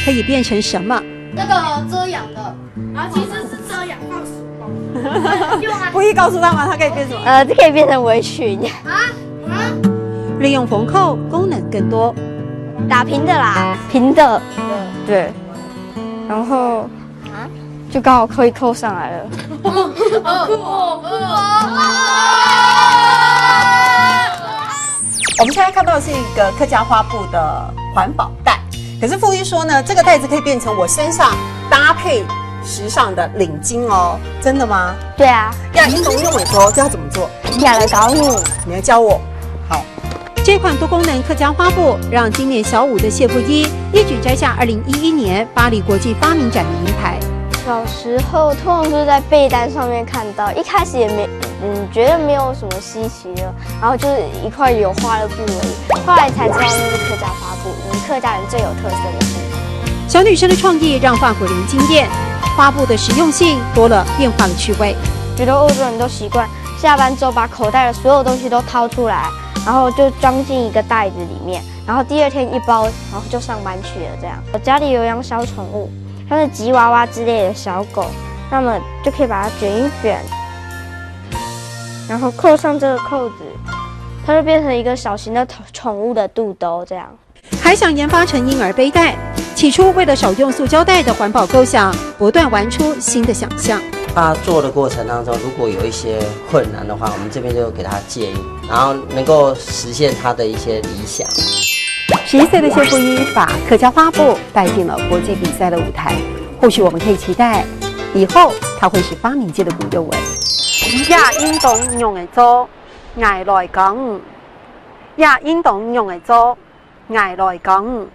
可以变成什么？那个遮阳的，然后其实是遮阳放暑风。用啊。不易告诉他们它可以变什么？这可以变成围裙，利用缝扣，功能更多。打平的啦，平的，对，然后就刚好可以扣上来了。我们现在看到的是一个客家花布的环保袋，可是傅一说呢，这个袋子可以变成我身上搭配时尚的领巾哦，真的吗？对啊，呀，你懂用尾周，这要怎么做？亚了搞你，你来教我。好，这款多功能客家花布让今年小5的谢富一一举摘下2011年巴黎国际发明展的银牌。小时候通常都是在被单上面看到，一开始也没觉得没有什么稀奇的，然后就是一块有花的布而已。后来才知道那是客家花布，客家人最有特色的布。小女生的创意让法国人惊艳，花布的实用性多了变化的趣味。觉得欧洲人都习惯下班之后把口袋的所有东西都掏出来，然后就装进一个袋子里面，然后第二天一包，然后就上班去了。这样，我家里有养小宠物，像是吉娃娃之类的小狗，那么就可以把它卷一卷，然后扣上这个扣子，它就变成一个小型的宠物的肚兜。这样，还想研发成婴儿背带。起初为了少用塑胶袋的环保构想，不断玩出新的想象。他做的过程当中，如果有一些困难的话，我们这边就给他建议，然后能够实现他的一些理想。11岁的谢富一把客家花布带进了国际比赛的舞台，或许我们可以期待，以后他会是发明界的古幼文。亚运动用来做，挨来讲；亚运动用来做，挨来讲。